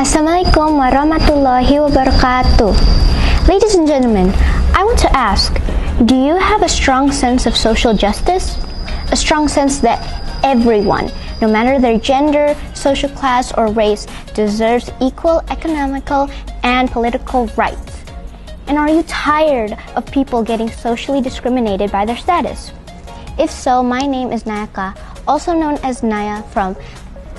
Assalamualaikum warahmatullahi wabarakatuh. Ladies and gentlemen, I want to ask, do you have a strong sense of social justice? A strong sense that everyone, no matter their gender, social class, or race, deserves equal economical and political rights? And are you tired of people getting socially discriminated by their status? If so, my name is Nayaka, also known as Naya from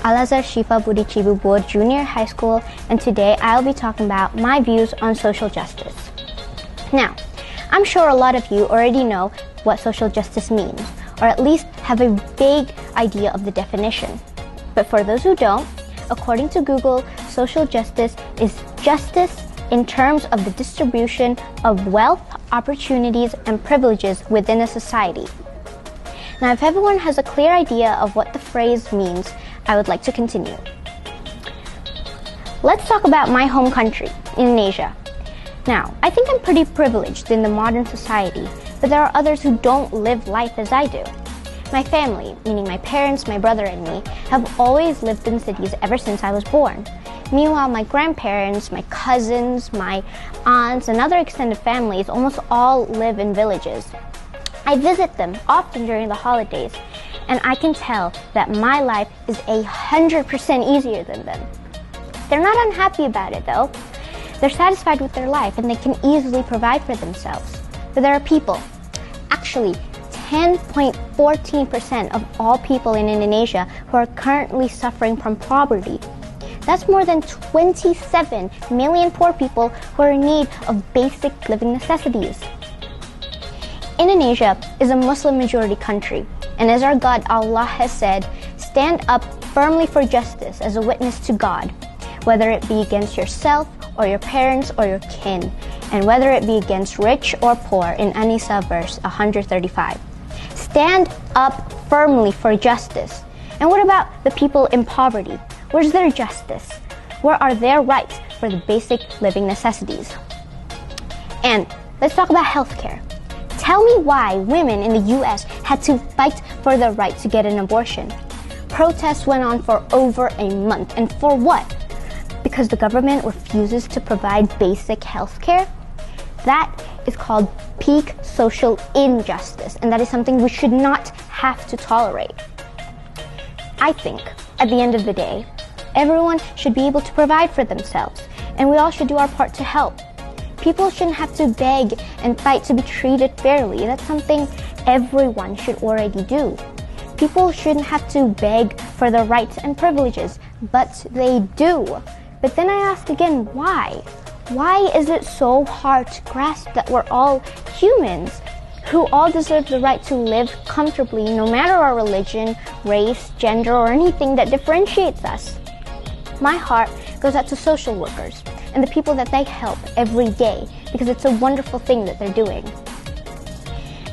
Al-Azhar Shifa Budi Cibubur Junior High School, and today I'll be talking about my views on social justice. Now, I'm sure a lot of you already know what social justice means, or at least have a vague idea of the definition. But for those who don't, according to Google, social justice is justice in terms of the distribution of wealth, opportunities, and privileges within a society. Now, if everyone has a clear idea of what the phrase means, I would like to continue. Let's talk about my home country, Indonesia. Now, I think I'm pretty privileged in the modern society, but there are others who don't live life as I do. My family, meaning my parents, my brother, and me, have always lived in cities ever since I was born. Meanwhile, my grandparents, my cousins, my aunts, and other extended families almost all live in villages. I visit them often during the holidays, and I can tell that my life is 100% easier than them. They're not unhappy about it though. They're satisfied with their life and they can easily provide for themselves. But there are people, actually 10.14% of all people in Indonesia who are currently suffering from poverty. That's more than 27 million poor people who are in need of basic living necessities. Indonesia is a Muslim majority country, and as our God Allah has said, stand up firmly for justice as a witness to God, whether it be against yourself or your parents or your kin, and whether it be against rich or poor in An-Nisa verse 135. Stand up firmly for justice. And what about the people in poverty? Where's their justice? Where are their rights for the basic living necessities? And let's talk about healthcare. Tell me why women in the US had to fight for the right to get an abortion. Protests went on for over a month, and for what? Because the government refuses to provide basic health care? That is called peak social injustice, and that is something we should not have to tolerate. I think, at the end of the day, everyone should be able to provide for themselves, and we all should do our part to help. People shouldn't have to beg and fight to be treated fairly. That's something everyone should already do. People shouldn't have to beg for their rights and privileges, but they do. But then I ask again, why? Why is it so hard to grasp that we're all humans who all deserve the right to live comfortably no matter our religion, race, gender, or anything that differentiates us? My heart goes out to social workers and the people that they help every day, because it's a wonderful thing that they're doing.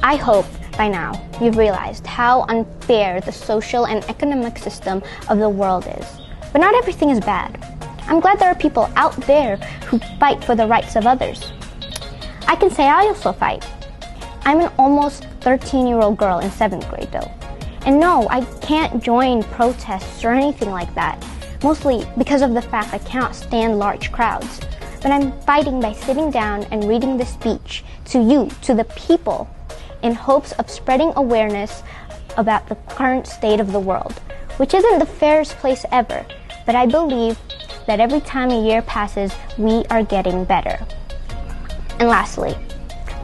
I hope by now you've realized how unfair the social and economic system of the world is. But not everything is bad. I'm glad there are people out there who fight for the rights of others. I can say I also fight. I'm an almost 13-year-old girl in 7th grade though. And no, I can't join protests or anything like that. Mostly because of the fact I cannot stand large crowds. But I'm fighting by sitting down and reading the speech to you, to the people, in hopes of spreading awareness about the current state of the world, which isn't the fairest place ever, but I believe that every time a year passes, we are getting better. And lastly,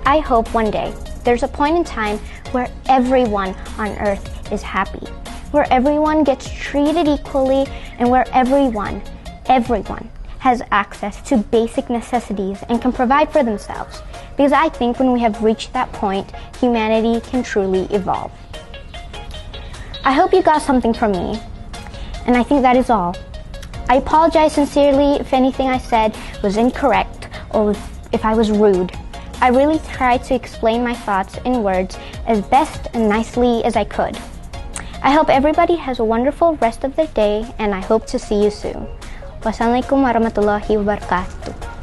I hope one day there's a point in time where everyone on earth is happy, where everyone gets treated equally, and where everyone has access to basic necessities and can provide for themselves. Because I think when we have reached that point, humanity can truly evolve. I hope you got something from me, and I think that is all. I apologize sincerely if anything I said was incorrect or if I was rude. I really tried to explain my thoughts in words as best and nicely as I could. I hope everybody has a wonderful rest of their day, and I hope to see you soon. Wassalamualaikum warahmatullahi wabarakatuh.